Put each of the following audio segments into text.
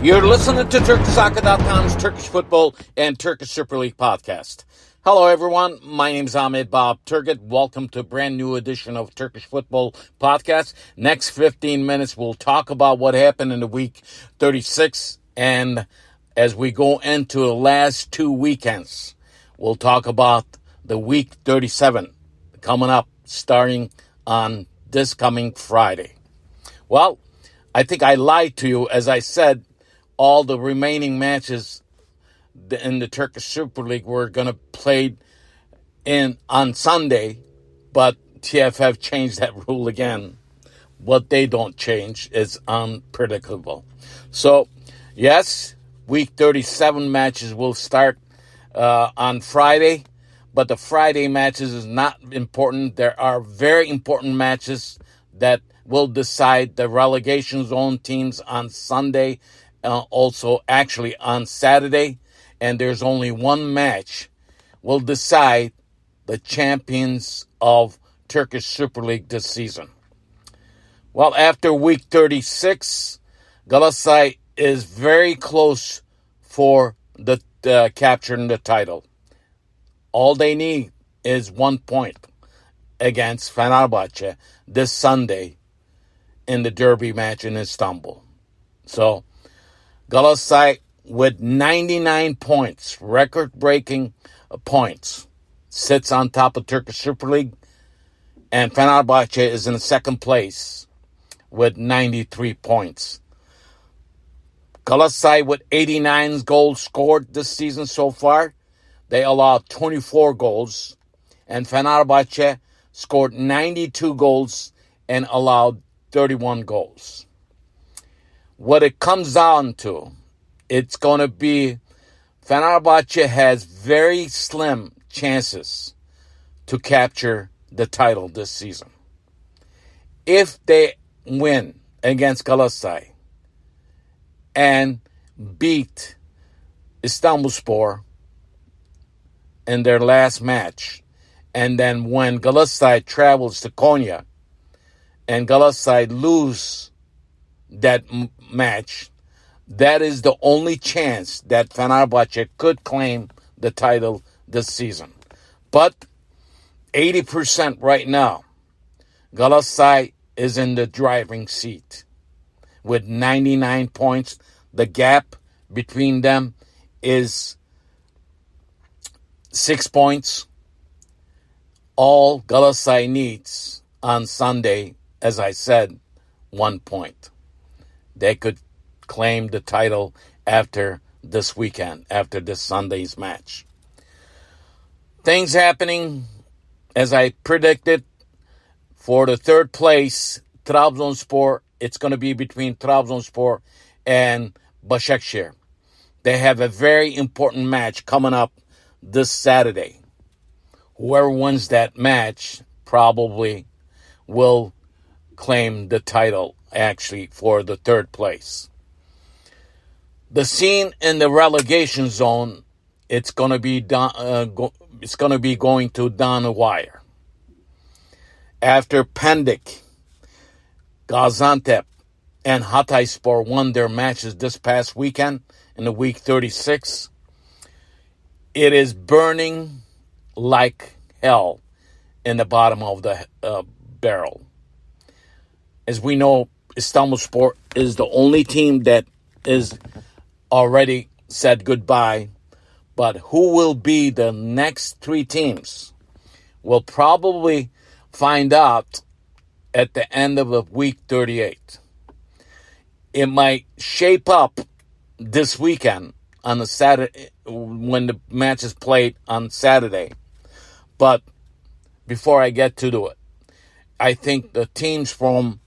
You're listening to TurkishSoccer.com's Turkish Football and Turkish Super Lig podcast. Hello, everyone. My name is Ahmet Bob Turgut. Welcome to a brand new edition of Turkish Football podcast. Next 15 minutes, we'll talk about what happened in the week 36. And as we go into the last 2 weekends, we'll talk about the week 37 coming up starting on this coming Friday. Well, I think I lied to you. As I said, all the remaining matches in the Turkish Super Lig were going to play on Sunday, but TFF changed that rule again. What they don't change is unpredictable. So, yes, week 37 matches will start on Friday, but the Friday matches is not important. There are very important matches that will decide the relegation zone teams on Sunday, also actually on Saturday, and there's only one match will decide the champions of Turkish Super Lig this season. Well, after week 36, Galatasaray is very close for the capturing the title. All they need is 1 point against Fenerbahçe this Sunday in the derby match in Istanbul. So, Galatasaray with 99 points, record-breaking points, sits on top of Turkish Super Lig, and Fenerbahçe is in second place with 93 points. Galatasaray with 89 goals scored this season so far. They allowed 24 goals, and Fenerbahçe scored 92 goals and allowed 31 goals. What it comes down to, it's going to be Fenerbahçe has very slim chances to capture the title this season. If they win against Galatasaray and beat Istanbulspor in their last match, and then when Galatasaray travels to Konya and Galatasaray lose that match, that is the only chance that Fenerbahçe could claim the title this season. But 80% right now, Galatasaray is in the driving seat with 99 points. The gap between them is 6 points. All Galatasaray needs on Sunday, as I said, 1 point. They could claim the title after this weekend, after this Sunday's match. Things happening, as I predicted, for the third place, Trabzonspor. It's going to be between Trabzonspor and Başakşehir. They have a very important match coming up this Saturday. Whoever wins that match probably will claim the title, actually, for the third place. The scene in the relegation zone, it's going to be going to down the wire. After Pundit, Gaziantep, and Hatayspor won their matches this past weekend in the week 36, it is burning like hell in the bottom of the barrel. As we know, Istanbulspor is the only team that is already said goodbye. But who will be the next 3 teams? We'll probably find out at the end of the week 38. It might shape up this weekend on the Saturday when the match is played on Saturday. But before I get to it, I think the teams from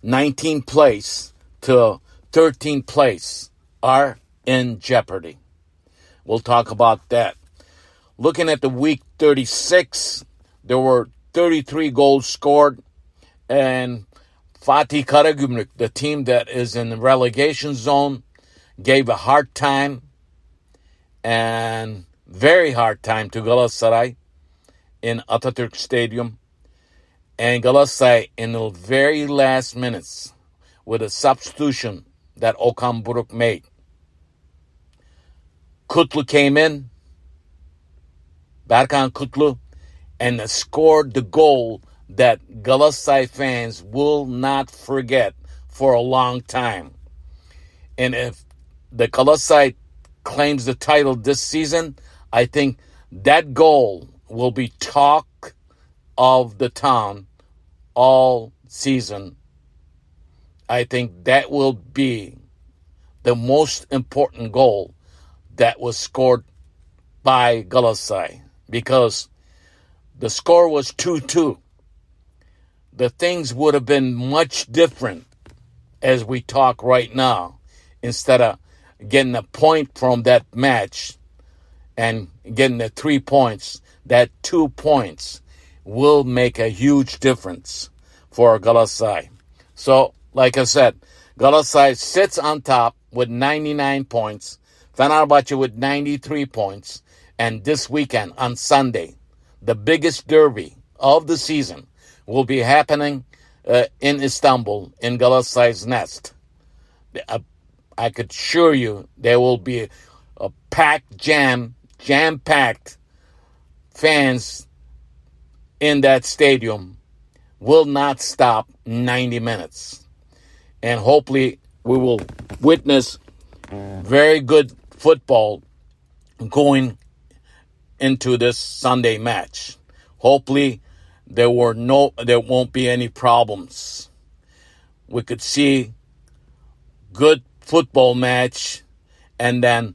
19th place to 13th place are in jeopardy. We'll talk about that. Looking at the week 36, there were 33 goals scored, and Fatih Karagümrük, the team that is in the relegation zone, gave a hard time, and very hard time, to Galatasaray in Atatürk Stadium. And Galatasaray, in the very last minutes, with a substitution that Okan Buruk made, Kutlu came in, Berkan Kutlu, and scored the goal that Galatasaray fans will not forget for a long time. And if the Galatasaray claims the title this season, I think that goal will be talk of the town all season. I think that will be the most important goal that was scored by Galatasaray, because the score was 2-2. The things would have been much different as we talk right now. Instead of getting a point from that match and getting the 3 points, that 2 points will make a huge difference for Galatasaray. So, like I said, Galatasaray sits on top with 99 points, Fenerbahçe with 93 points, and this weekend on Sunday, the biggest derby of the season will be happening in Istanbul, in Galatasaray's nest. I could assure you there will be a packed, jam-packed fans in that stadium. Will not stop 90 minutes. And hopefully we will witness very good football going into this Sunday match. Hopefully there won't be any problems. We could see good football match, and then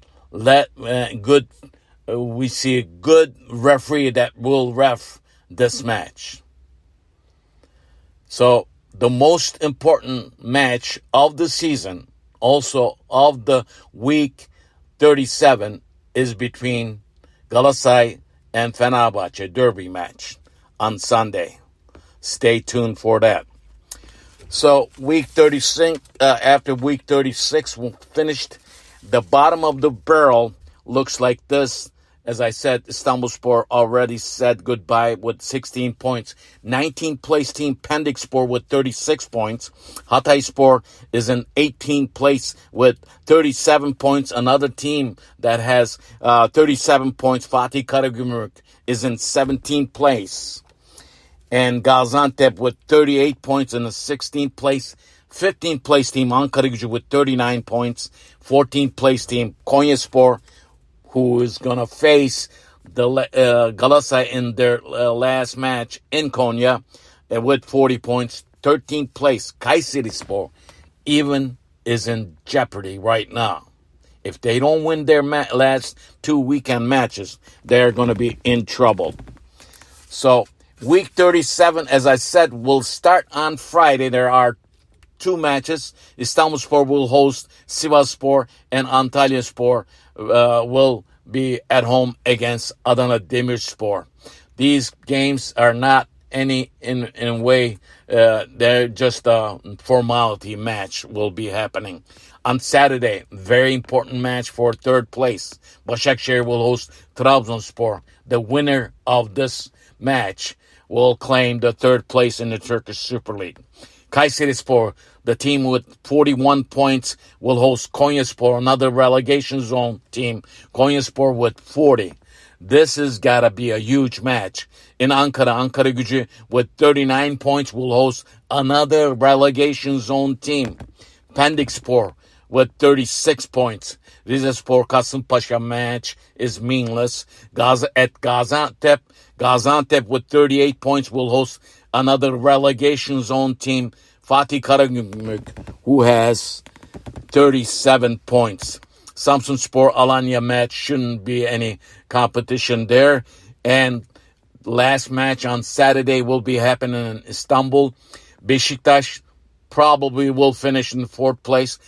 we see a good referee that will ref this match. So the most important match of the season, also of the week 37, is between Galatasaray and Fenerbahçe derby match on Sunday. Stay tuned for that. So week 36, after week 36 we finished, the bottom of the barrel looks like this. As I said, Istanbulspor already said goodbye with 16 points. 19th place team Pendikspor with 36 points. Hatayspor is in 18th place with 37 points. Another team that has 37 points, Fatih Karagümrük, is in 17th place. And Gaziantep with 38 points in the 16th place. 15th place team Ankaragücü with 39 points. 14th place team Konyaspor, who is going to face the Galatasaray in their last match in Konya with 40 points. 13th place, Kayserispor, even is in jeopardy right now. If they don't win their last 2 weekend matches, they're going to be in trouble. So, week 37, as I said, will start on Friday. There are 2 matches. Istanbulspor will host Sivasspor, and Antalyaspor will be at home against Adana Demirspor. These games are not any in way, they're just a formality match will be happening. On Saturday, very important match for 3rd place. Başakşehir will host Trabzonspor. The winner of this match will claim the 3rd place in the Turkish Super Lig. Kayserispor, the team with 41 points, will host Konyaspor, another relegation zone team. Konyaspor with 40. This has got to be a huge match. In Ankara, Ankaragücü with 39 points will host another relegation zone team. Pendikspor with 36 points. Rizespor Kasımpaşa match is meaningless. At Gaziantep with 38 points will host another relegation zone team, Fatih Karagümrük, who has 37 points. Samsunspor Alanya match shouldn't be any competition there. And last match on Saturday will be happening in Istanbul. Beşiktaş probably will finish in 4th place.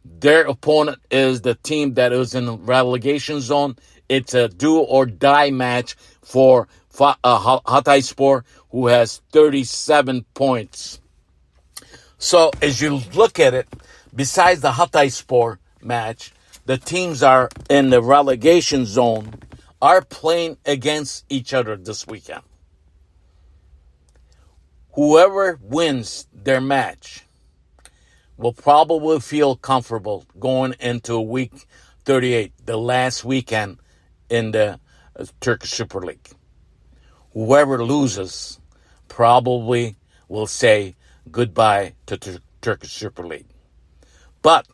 Their opponent is the team that is in the relegation zone. It's a do-or-die match for Hatayspor, who has 37 points. So, as you look at it, besides the Hatayspor match, the teams are in the relegation zone are playing against each other this weekend. Whoever wins their match will probably feel comfortable going into week 38, the last weekend in the Turkish Super Lig. Whoever loses probably will say goodbye to Turkish Super Lig. But,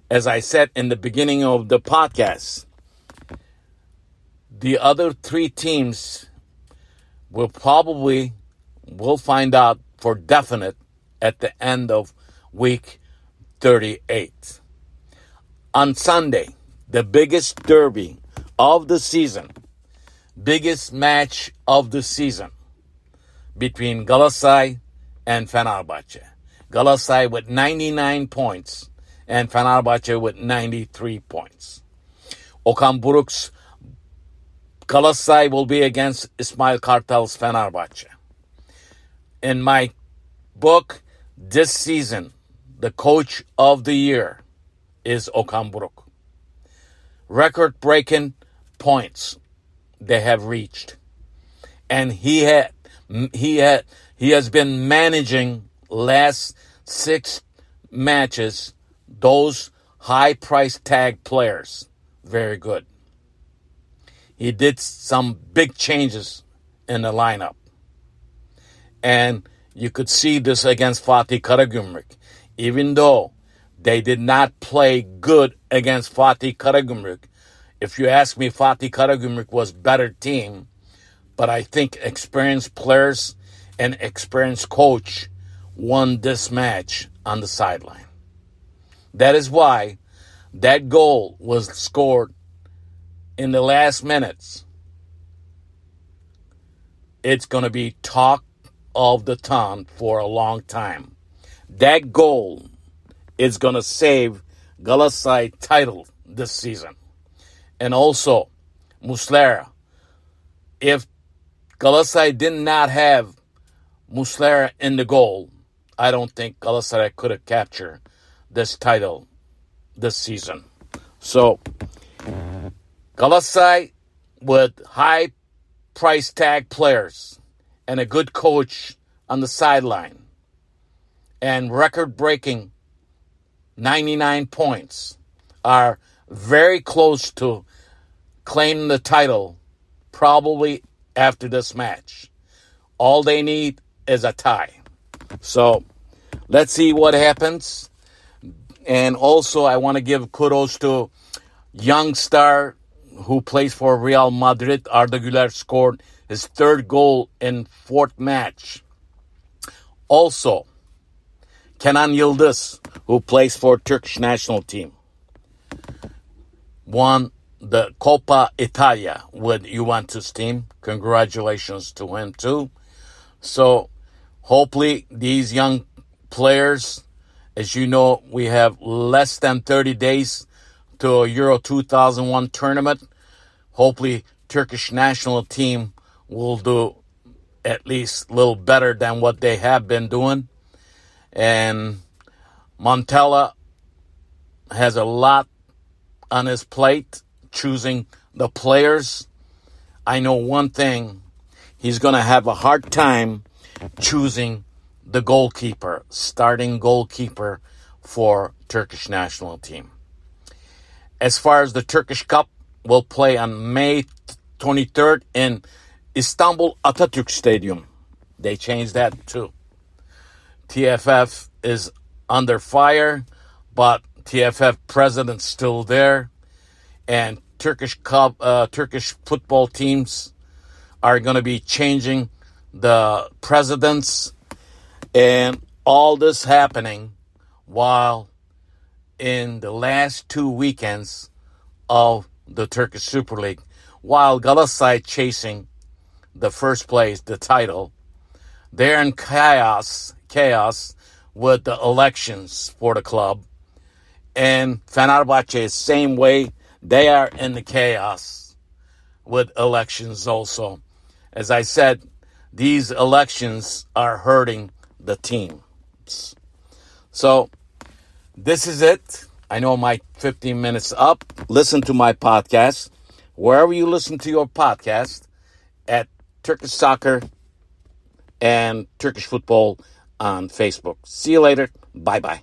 as I said in the beginning of the podcast, the other three teams will find out for definite at the end of week 38. On Sunday, the biggest derby of the season, biggest match of the season between Galatasaray and Fenerbahçe. Galatasaray with 99 points and Fenerbahçe with 93 points. Okan Buruk's Galatasaray will be against İsmail Kartal's Fenerbahçe. In my book, this season, the coach of the year is Okan Buruk. Record-breaking points they have reached. And he has been managing last 6 matches those high price tag players very good. He did some big changes in the lineup. And you could see this against Fatih Karagümrük. Even though they did not play good against Fatih Karagümrük, if you ask me, Fatih Karagümrük was better team, but I think experienced players and experienced coach won this match on the sideline. That is why that goal was scored in the last minutes. It's going to be talk of the town for a long time. That goal is going to save Galatasaray title this season. And also, Muslera. If Galatasaray did not have Muslera in the goal, I don't think Galatasaray could have captured this title this season. So, Galatasaray with high price tag players and a good coach on the sideline and record-breaking 99 points are very close to claiming the title probably after this match. All they need is a tie. So let's see what happens. And also I want to give kudos to young star who plays for Real Madrid. Arda Güler scored his 3rd goal in 4th match. Also, Kenan Yıldız, who plays for Turkish national team, won the Coppa Italia with Juventus team. Congratulations to him too. So hopefully these young players, as you know, we have less than 30 days to a Euro 2001 tournament. Hopefully Turkish national team will do at least a little better than what they have been doing. And Montella has a lot on his plate, choosing the players. I know one thing, he's going to have a hard time choosing the goalkeeper, starting goalkeeper for Turkish national team. As far as the Turkish Cup, will play on May 23rd in Istanbul Atatürk Stadium. They changed that too. TFF is under fire, but TFF president's still there. And Turkish football teams are going to be changing the presidents. And all this happening while in the last 2 weekends of the Turkish Super Lig, while Galatasaray chasing the first place, the title, they're in chaos with the elections for the club. And Fenerbahçe is same way. They are in the chaos with elections also. As I said, these elections are hurting the teams. So this is it. I know my 15 minutes up. Listen to my podcast wherever you listen to your podcast at Turkish Soccer and Turkish Football on Facebook. See you later. Bye-bye.